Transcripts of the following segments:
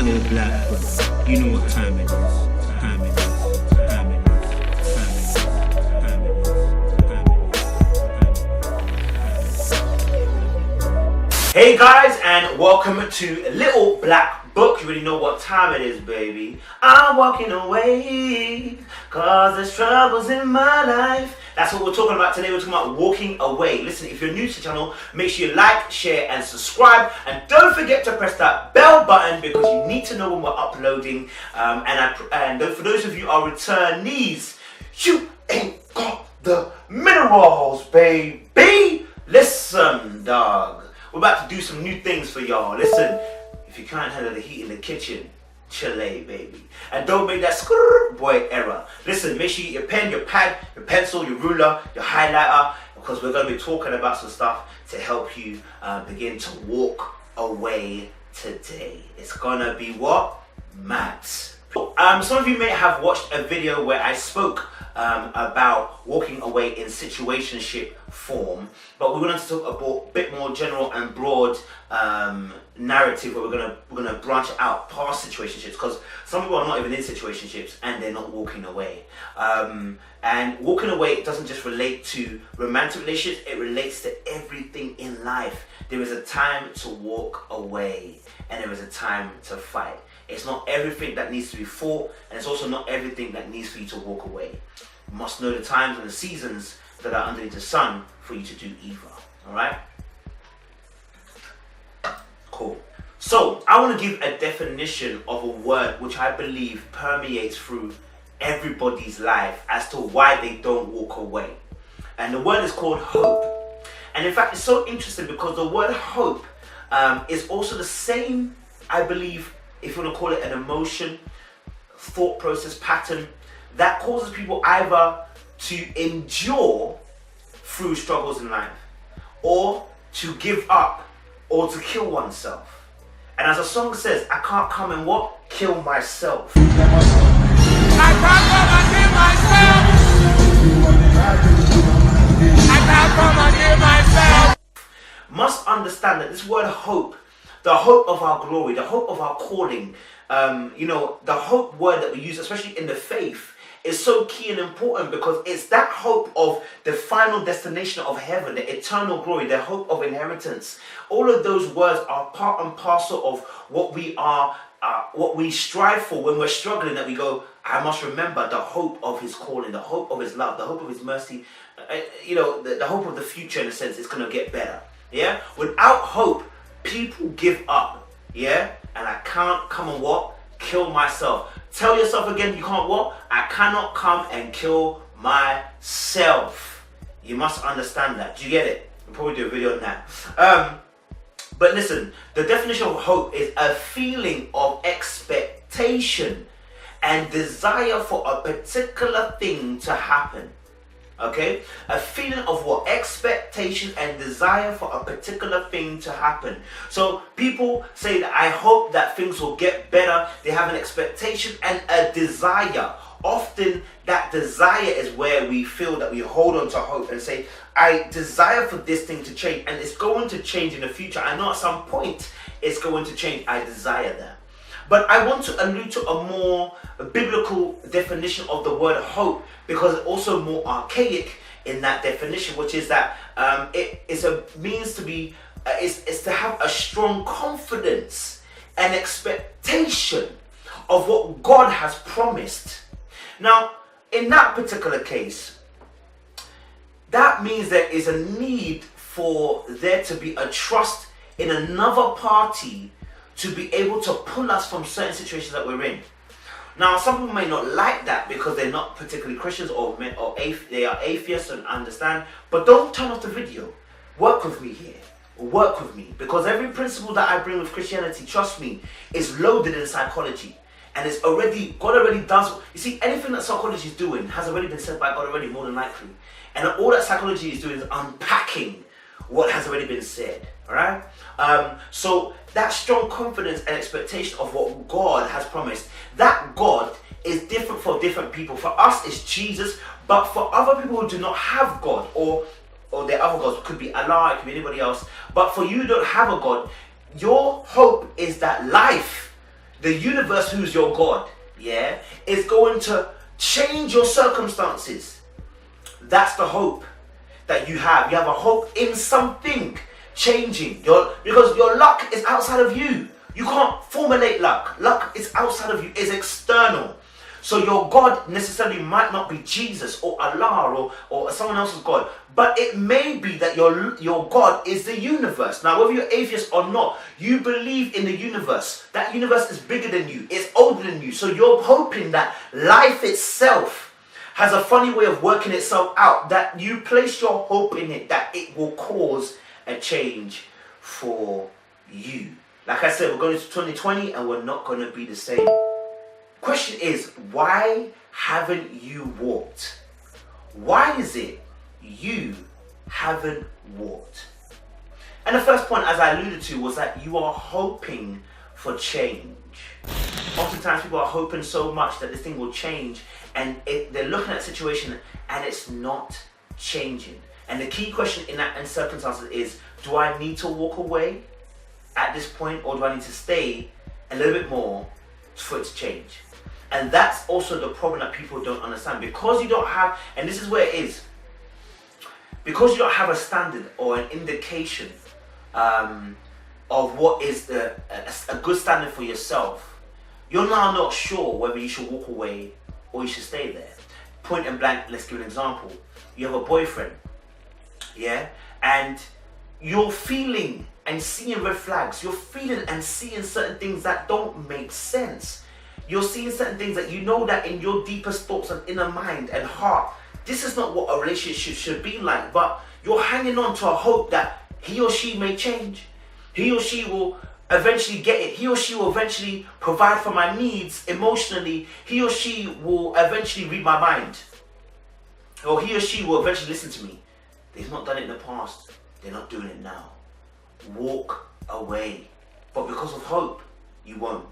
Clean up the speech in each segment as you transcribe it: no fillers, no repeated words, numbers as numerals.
Little Black Book. You know what time it is. Time it is. Time it is. Time it is. Time it is. Time it is. Hey guys, and welcome to Little Black Book. You already know what time it is, baby. I'm walking away, cause there's troubles in my life. That's what we're talking about today. We're talking about walking away. Listen, if you're new to the channel, make sure you like, share, and subscribe. And don't forget to press that bell button because you need to know when we're uploading. And for those of you are returnees, you ain't got the minerals, baby. Listen, dog. We're about to do some new things for y'all. Listen, if you can't handle the heat in the kitchen, Chile, baby. And don't make that boy error. Listen, make sure you get your pen, your pad, your pencil, your ruler, your highlighter, because we're going to be talking about some stuff to help you begin to walk away today. It's going to be what? Mad. Some of you may have watched a video where I spoke about walking away in situationship form, but we're going to talk about a bit more general and broad narrative where we're gonna branch out past situationships, because some people are not even in situationships and they're not walking away. And walking away doesn't just relate to romantic relationships, it relates to everything in life. There is a time to walk away and there is a time to fight. It's not everything that needs to be fought, and it's also not everything that needs for you to walk away. You must know the times and the seasons that are underneath the sun for you to do either. Alright? Cool. So, I want to give a definition of a word which I believe permeates through everybody's life as to why they don't walk away. And the word is called hope. And in fact, it's so interesting because the word hope is also the same, I believe, if you want to call it an emotion, thought process pattern, that causes people either to endure through struggles in life, or to give up, or to kill oneself. And as the song says, I can't come and what? Kill myself. I can't come and kill myself. I can't come and kill myself. Must understand that this word hope, the hope of our glory, the hope of our calling, the hope word that we use, especially in the faith, is so key and important because it's that hope of the final destination of heaven, the eternal glory, the hope of inheritance. All of those words are part and parcel of what we are, what we strive for when we're struggling, that we go, I must remember the hope of his calling, the hope of his love, the hope of his mercy, the hope of the future. In a sense, it's going to get better. Yeah. Without hope, people give up. Yeah. And I can't come and what? Kill myself. Tell yourself again, you can't what? I cannot come and kill myself. You must understand that. Do you get it? We'll probably do a video on that. But listen, the definition of hope is a feeling of expectation and desire for a particular thing to happen. Okay? A feeling of what? Expectation and desire for a particular thing to happen. So people say that I hope that things will get better. They have an expectation and a desire. Often that desire is where we feel that we hold on to hope and say, I desire for this thing to change, and it's going to change in the future. I know at some point it's going to change. I desire that. But I want to allude to a more biblical definition of the word hope, because it's also more archaic in that definition, which is that it's a means to be, it's to have a strong confidence and expectation of what God has promised. Now, in that particular case, that means there is a need for there to be a trust in another party to be able to pull us from certain situations that we're in. Now, some people may not like that because they're not particularly Christians or they are atheists and understand, but don't turn off the video. Work with me here. Work with me, because every principle that I bring with Christianity, trust me, is loaded in psychology. And it's already, God already does, you see, anything that psychology is doing has already been said by God already, more than likely. And all that psychology is doing is unpacking what has already been said. Alright? So that strong confidence and expectation of what God has promised, that God is different for different people. For us, it's Jesus, but for other people who do not have God, or their other gods, could be Allah, it could be anybody else, but for you who don't have a God, your hope is that life the universe, who's your God, yeah, is going to change your circumstances. That's the hope that you have. You have a hope in something changing. Because your luck is outside of you. You can't formulate luck. Luck is outside of you, is external. So your God necessarily might not be Jesus or Allah or someone else's God, but it may be that your God is the universe. Now, whether you're atheist or not, you believe in the universe. That universe is bigger than you. It's older than you. So you're hoping that life itself has a funny way of working itself out, that you place your hope in it, that it will cause a change for you. Like I said, we're going into 2020 and we're not going to be the same. Question is, why haven't you walked? Why is it you haven't walked? And the first point, as I alluded to, was that you are hoping for change. Oftentimes people are hoping so much that this thing will change, and they're looking at a situation and it's not changing. And the key question in that circumstances is, do I need to walk away at this point, or do I need to stay a little bit more for it to change? And that's also the problem that people don't understand. Because you don't have, and this is where it is, because you don't have a standard or an indication of what is a good standard for yourself, you're now not sure whether you should walk away or you should stay there. Point and blank, let's give an example. You have a boyfriend, yeah, and you're feeling and seeing red flags. You're feeling and seeing certain things that don't make sense. You're seeing certain things that you know that in your deepest thoughts and inner mind and heart, this is not what a relationship should be like, but you're hanging on to a hope that he or she may change. He or she will eventually get it. He or she will eventually provide for my needs emotionally. He or she will eventually read my mind. Or he or she will eventually listen to me. They've not done it in the past. They're not doing it now. Walk away. But because of hope, you won't.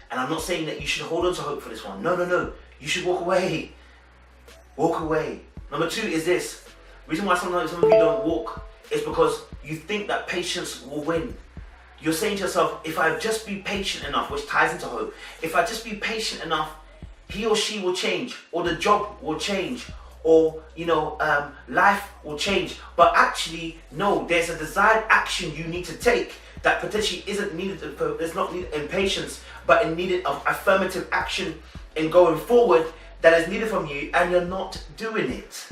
And I'm not saying that you should hold on to hope for this one. No, no, no. You should walk away. Walk away. Number two is this. The reason why sometimes some of you don't walk is because you think that patience will win. You're saying to yourself, if I just be patient enough, which ties into hope, if I just be patient enough, he or she will change, or the job will change, or life will change. But actually, no, there's a desired action you need to take that potentially isn't needed. There's not needed in patience, but in needed of affirmative action in going forward that is needed from you, and you're not doing it.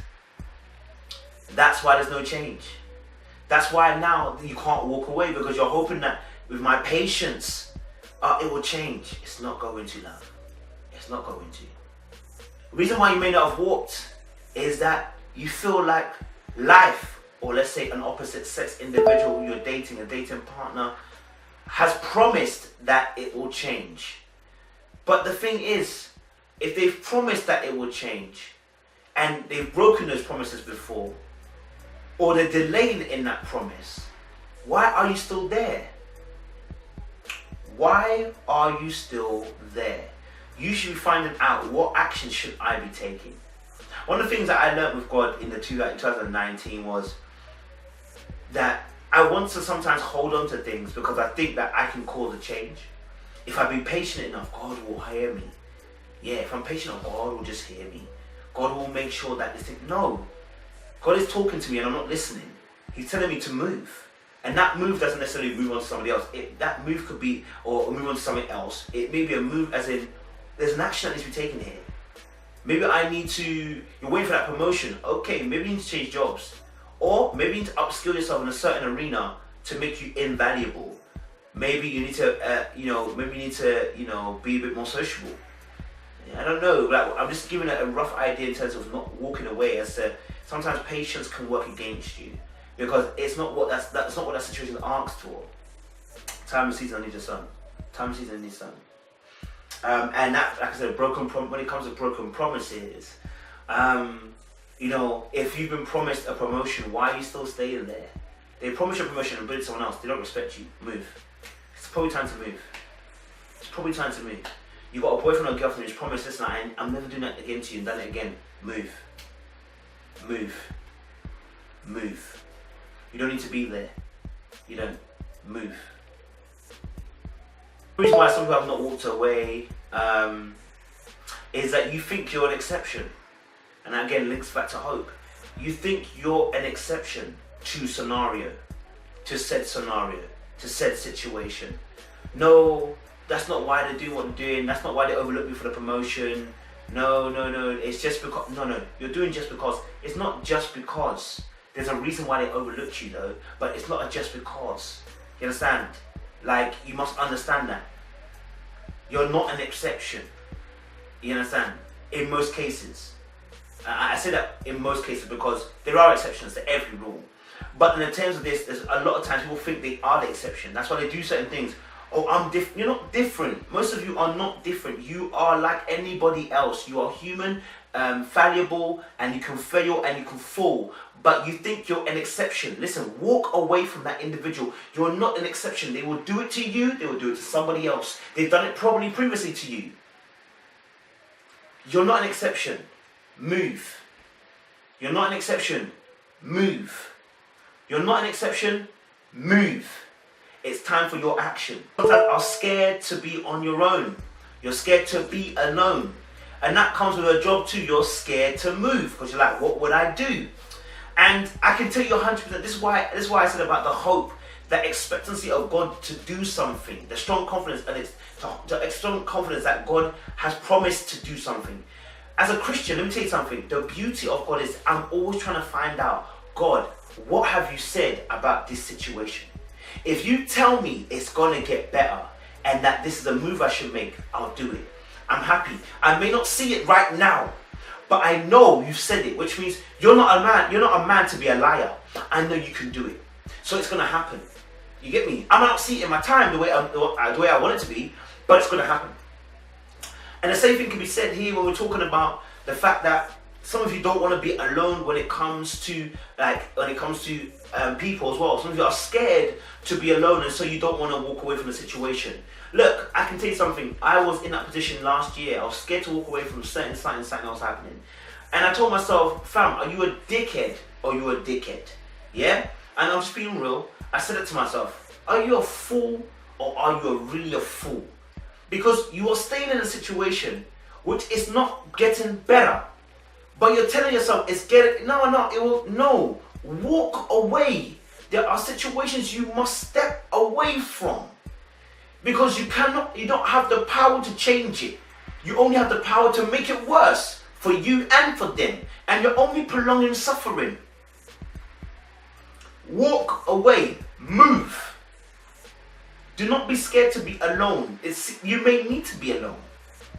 That's why there's no change. That's why now you can't walk away, because you're hoping that with my patience, it will change. It's not going to, love. It's not going to. The reason why you may not have walked is that you feel like life, or let's say an opposite sex individual you're dating, a dating partner, has promised that it will change. But the thing is, if they've promised that it will change, and they've broken those promises before, or they're delayed in that promise, why are you still there? Why are you still there? You should be finding out, what action should I be taking? One of the things that I learned with God in 2019 was that I want to sometimes hold on to things because I think that I can cause a change. If I be patient enough, God will hear me. Yeah, if I'm patient enough, God will just hear me. God will make sure that this thing... No. God is talking to me and I'm not listening. He's telling me to move. And that move doesn't necessarily move on to somebody else. That move could be, or move on to something else. It may be a move as in, there's an action that needs to be taken here. Maybe I need to, you're waiting for that promotion. Okay, maybe you need to change jobs. Or maybe you need to upskill yourself in a certain arena to make you invaluable. Maybe you need to, be a bit more sociable. I don't know, like, I'm just giving a rough idea in terms of not walking away, as to sometimes patience can work against you, because it's not what that's not what that situation asks for. Time and season needs a sun. Time and season needs sun. And that, like I said, when it comes to broken promises, if you've been promised a promotion, why are you still staying there? They promise you a promotion and bring it to someone else. They don't respect you. Move. It's probably time to move. It's probably time to move. You got a boyfriend or girlfriend who's promised this night, and I'm never doing that again to you, and done it again. Move. Move. Move. You don't need to be there. You don't. Move. The reason why some people have not walked away is that you think you're an exception. And that again links back to hope. You think you're an exception to scenario, to said situation. No, that's not why they're doing what they're doing. That's not why they overlook me for the promotion. No. It's just because. No. You're doing just because. It's not just because. There's a reason why they overlooked you though, but it's not a just because. You understand? Like, you must understand that. You're not an exception. You understand? In most cases. I say that in most cases because there are exceptions to every rule. But in terms of this, there's a lot of times people think they are the exception. That's why they do certain things. Oh, I'm different. You're not different. Most of you are not different. You are like anybody else. You are human, fallible, and you can fail and you can fall. But you think you're an exception. Listen, walk away from that individual. You're not an exception. They will do it to you. They will do it to somebody else. They've done it probably previously to you. You're not an exception. Move. You're not an exception. Move. You're not an exception. Move. It's time for your action. You are scared to be on your own. You're scared to be alone. And that comes with a job too. You're scared to move because you're like, what would I do? And I can tell you 100%, this is why I said about the hope, the expectancy of God to do something, the strong confidence, and it's the strong confidence that God has promised to do something. As a Christian, let me tell you something. The beauty of God is I'm always trying to find out, God, what have you said about this situation? If you tell me it's going to get better and that this is a move I should make, I'll do it. I'm happy. I may not see it right now, but I know you've said it, which means you're not a man. You're not a man to be a liar. I know you can do it. So it's going to happen. You get me? I might not see it in my time the way I want it to be, but it's going to happen. And the same thing can be said here when we're talking about the fact that some of you don't want to be alone when it comes to people as well. Some of you are scared to be alone, and so you don't want to walk away from the situation. Look, I can tell you something. I was in that position last year. I was scared to walk away from something else happening. And I told myself, fam, are you a dickhead or you a dickhead? Yeah? And I'm just being real. I said it to myself. Are you a fool or are you really a fool? Because you are staying in a situation which is not getting better. But you're telling yourself it's getting, no. Walk away. There are situations you must step away from. Because you don't have the power to change it. You only have the power to make it worse for you and for them. And you're only prolonging suffering. Walk away. Move. Do not be scared to be alone. You may need to be alone.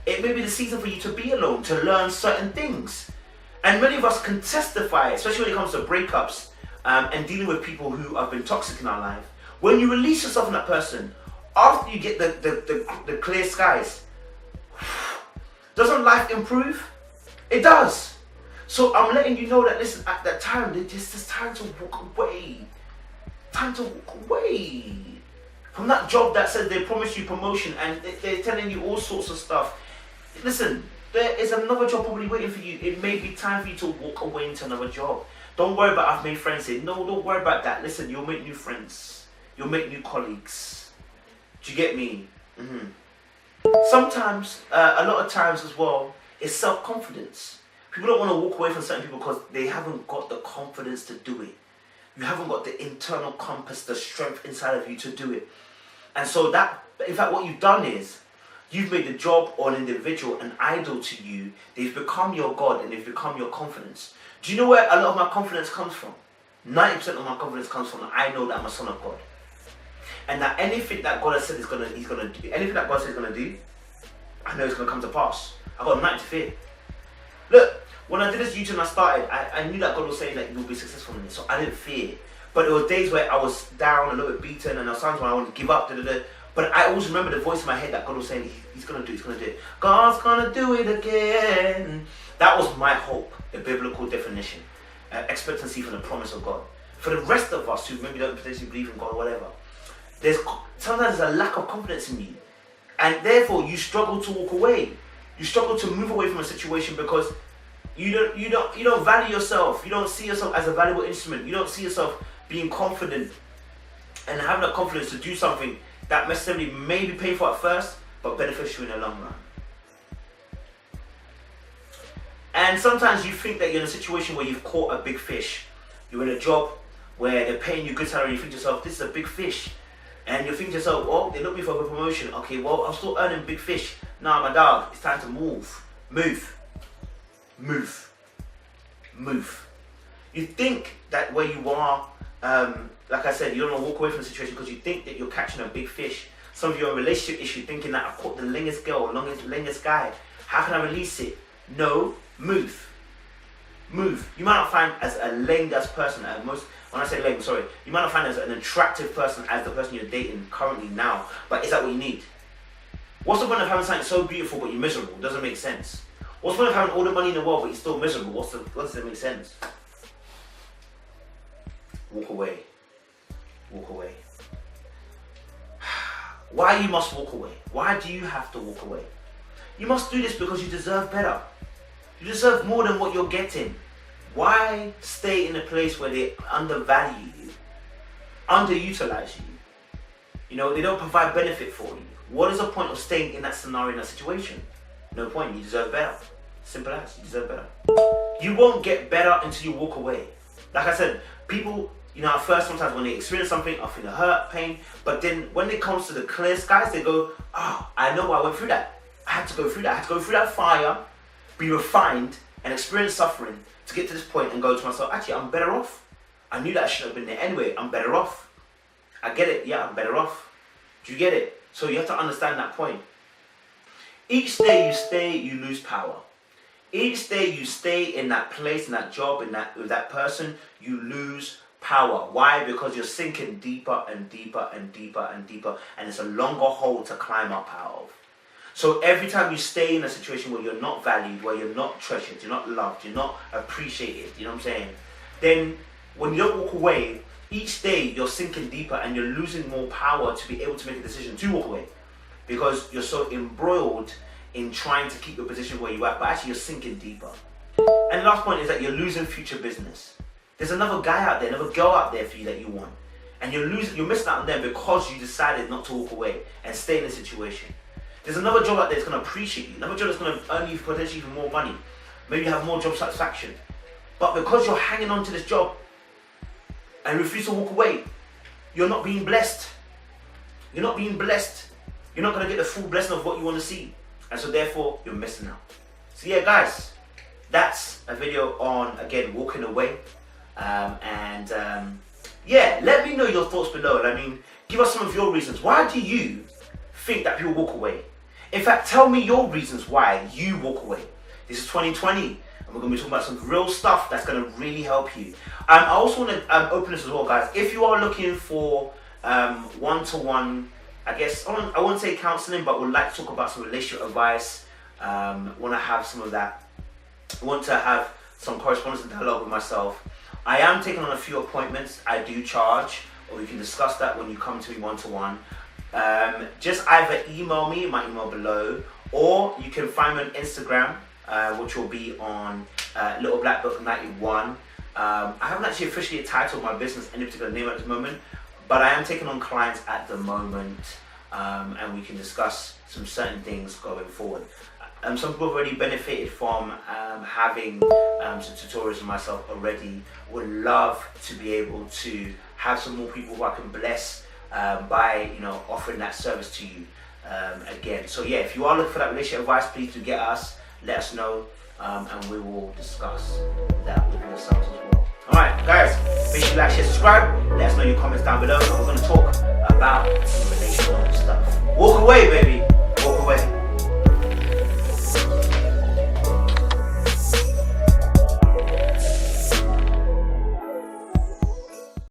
It may be the season for you to be alone, to learn certain things. And many of us can testify, especially when it comes to breakups and dealing with people who have been toxic in our life. When you release yourself from that person, after you get the clear skies, doesn't life improve? It does. So I'm letting you know that, listen, at that time, it's time to walk away. Time to walk away. From that job that says they promised you promotion and they're telling you all sorts of stuff. Listen, there is another job probably waiting for you. It may be time for you to walk away into another job. Don't worry about I've made friends here. No, don't worry about that. Listen, you'll make new friends. You'll make new colleagues. Do you get me? Sometimes, a lot of times as well, it's self-confidence. People don't want to walk away from certain people because they haven't got the confidence to do it. You haven't got the internal compass, the strength inside of you to do it. And so that, in fact, what you've done is, you've made the job or an individual an idol to you. They've become your God and they've become your confidence. Do you know where a lot of my confidence comes from? 90% of my confidence comes from I know that I'm a son of God. And that anything that God has said he's gonna do, anything that God says he's gonna do, I know it's gonna come to pass. I got nothing to fear. Look, when I did this YouTube and I started, I knew that God was saying that you'll be successful in it, so I didn't fear. But there were days where I was down, a little bit beaten, and there were times when I wanted to give up, But I always remember the voice in my head that God was saying, he's gonna do it. God's gonna do it again. That was my hope, the biblical definition. Expectancy for the promise of God. For the rest of us who maybe don't potentially believe in God or whatever, sometimes there's a lack of confidence in you. And therefore you struggle to walk away. You struggle to move away from a situation because you don't value yourself. You don't see yourself as a valuable instrument. You don't see yourself being confident and having the confidence to do something that necessarily may be painful at first, but beneficial in the long run. And sometimes you think that you're in a situation where you've caught a big fish. You're in a job where they're paying you good salary, you think to yourself, this is a big fish. And you think to yourself, well, they look me for a promotion. Okay, well, I'm still earning big fish. Nah, my dog, it's time to move. Move. Move. Move. You think that where you are, like I said, you don't want to walk away from the situation because you think that you're catching a big fish. Some of you are in a relationship issue thinking that I've caught the longest girl, longest guy. How can I release it? No, move. Move. You might not find as a longest person as most, when I say lame, sorry, you might not find as an attractive person as the person you're dating currently now, but is that what you need? What's the point of having something so beautiful but you're miserable? Doesn't make sense. What's the point of having all the money in the world but you're still miserable? What does it make sense? Walk away. Walk away. Why you must walk away? Why do you have to walk away? You must do this because you deserve better. You deserve more than what you're getting. Why stay in a place where they undervalue you, underutilize you? You know, they don't provide benefit for you. What is the point of staying in that scenario, in that situation? No point. You deserve better. Simple as. You deserve better. You won't get better until you walk away. Like I said, people, you know, at first sometimes when they experience something, I feel hurt, pain, but then when it comes to the clear skies, they go, oh, I know I went through that. I had to go through that. I had to go through that fire, be refined, and experience suffering to get to this point and go to myself, actually, I'm better off. I knew that I shouldn't have been there anyway. I'm better off. I get it. Yeah, I'm better off. Do you get it? So you have to understand that point. Each day you stay, you lose power. Each day you stay in that place, in that job, with that person, you lose power. Why? Because you're sinking deeper and deeper and deeper and deeper, and it's a longer hole to climb up out of. So every time you stay in a situation where you're not valued, where you're not treasured, you're not loved, you're not appreciated, you know what I'm saying? Then when you don't walk away, each day you're sinking deeper and you're losing more power to be able to make a decision to walk away. Because you're so embroiled in trying to keep your position where you're at, but actually you're sinking deeper. And the last point is that you're losing future business. There's another guy out there, another girl out there for you that you want. And you're missing out on them because you decided not to walk away and stay in the situation. There's another job out there that's going to appreciate you. Another job that's going to earn you potentially even more money. Maybe you have more job satisfaction. But because you're hanging on to this job and refuse to walk away, you're not being blessed. You're not being blessed. You're not going to get the full blessing of what you want to see. And so therefore, you're missing out. So yeah, guys, that's a video on, again, walking away. Yeah, let me know your thoughts below. I mean, give us some of your reasons. Why do you think that people walk away? In fact, tell me your reasons why you walk away. This is 2020, and we're going to be talking about some real stuff that's going to really help you. I also want to open this as well, guys. If you are looking for one-to-one, I guess, I won't say counseling, but would like to talk about some relationship advice, want to have some of that, want to have some correspondence and dialogue with myself, I am taking on a few appointments. I do charge, or we can discuss that when you come to me one-to-one. Just either email me, my email below, or you can find me on Instagram, which will be on Littleblackbook91. I haven't actually officially titled my business any particular name at the moment, but I am taking on clients at the moment, and we can discuss some certain things going forward. Some people have already benefited from having some tutorials of myself already. Would love to be able to have some more people who I can bless by offering that service to you again. So yeah, if you are looking for that relationship advice, please do get us, let us know, and we will discuss that with yourselves as well. Alright guys, make sure you like, share, subscribe, let us know your comments down below, and we're going to talk about some relational stuff. Walk away, baby.